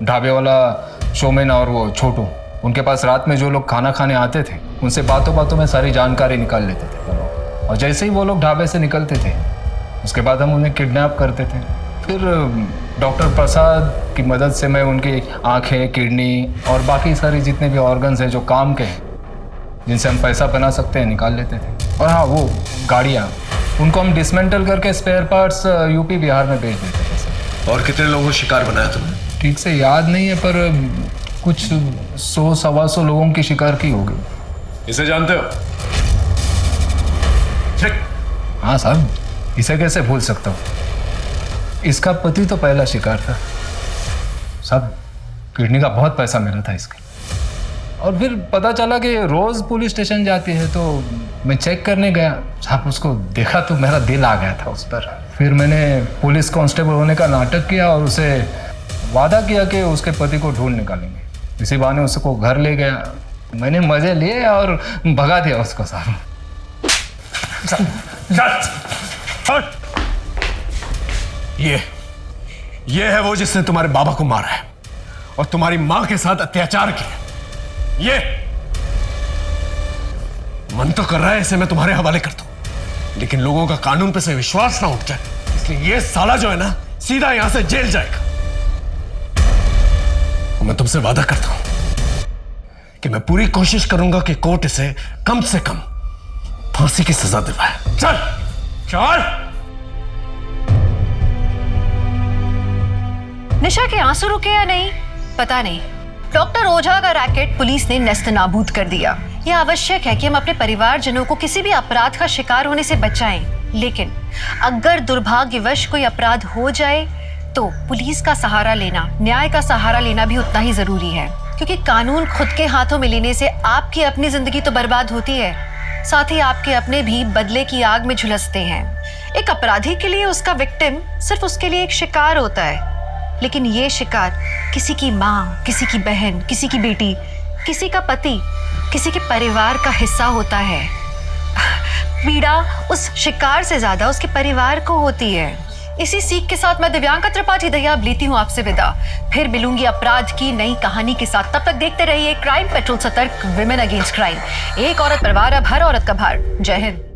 ढाबे वाला शोमैन और वो छोटू। उनके पास रात में जो लोग खाना खाने आते थे उनसे बातों बातों में सारी जानकारी निकाल लेते थे वो लोग। और जैसे ही वो लोग ढाबे से निकलते थे उसके बाद हम उन्हें किडनैप करते थे। फिर डॉक्टर प्रसाद की मदद से मैं उनकी आँखें, किडनी और बाकी सारी जितने भी ऑर्गन्स हैं जो काम के हैं, जिनसे हम पैसा बना सकते हैं, निकाल लेते थे। और हाँ, वो गाड़ियाँ, उनको हम डिसमेंटल करके स्पेयर पार्ट्स यूपी बिहार में भेज देते थे। और कितने लोगों को शिकार बनाया तुमने? ठीक से याद नहीं है, पर कुछ 100-125 लोगों की शिकार की होगी। इसे जानते हो? हाँ साहब, इसे कैसे भूल सकता हूँ। इसका पति तो पहला शिकार था साहब। किडनी का बहुत पैसा मिला था इसके। और फिर पता चला कि रोज पुलिस स्टेशन जाती है, तो मैं चेक करने गया साहब। उसको देखा तो मेरा दिल आ गया था उस पर। फिर मैंने पुलिस कांस्टेबल होने का नाटक किया और उसे वादा किया कि उसके पति को ढूंढ निकालेंगे। इसी बहाने उसको घर ले गया, मैंने मजे लिए और भगा दिया उसको साहब। ये है वो जिसने तुम्हारे बाबा को मारा है और तुम्हारी मां के साथ अत्याचार किया। ये मन तो कर रहा है इसे मैं तुम्हारे हवाले कर दूं, लेकिन लोगों का कानून पे से विश्वास ना उठ जाए, इसलिए ये साला जो है ना सीधा यहां से जेल जाएगा। और मैं तुमसे वादा करता हूं कि मैं पूरी कोशिश करूंगा कि कोर्ट इसे कम से कम फांसी की सजा दिलवाए। चल चल। निशा के आंसू रुके या नहीं पता नहीं, डॉक्टर ओझा का रैकेट पुलिस ने नेस्तनाबूद कर दिया। यह आवश्यक है कि हम अपने परिवारजनों को किसी भी अपराध का शिकार होने से बचाएं, लेकिन अगर दुर्भाग्यवश कोई अपराध हो जाए तो पुलिस का सहारा लेना, न्याय का सहारा लेना भी उतना ही जरूरी है। क्योंकि कानून खुद के हाथों में लेने से आपकी अपनी जिंदगी तो बर्बाद होती है, साथ ही आपके अपने भी बदले की आग में झुलसते हैं। एक अपराधी के लिए उसका विक्टिम सिर्फ उसके लिए एक शिकार होता है, लेकिन ये शिकार किसी की माँ, किसी की बहन, किसी की बेटी, किसी का पति, किसी के परिवार का हिस्सा होता है। पीड़ा उस शिकार से ज्यादा उसके परिवार को होती है। इसी सीख के साथ मैं दिव्यांका त्रिपाठी दयाब लेती हूँ आपसे विदा। फिर मिलूंगी अपराध की नई कहानी के साथ। तब तक देखते रहिए क्राइम पेट्रोल, सतर्क, विमेन अगेंस्ट क्राइम। एक औरत पर वार, अब हर औरत का भार। जय हिंद।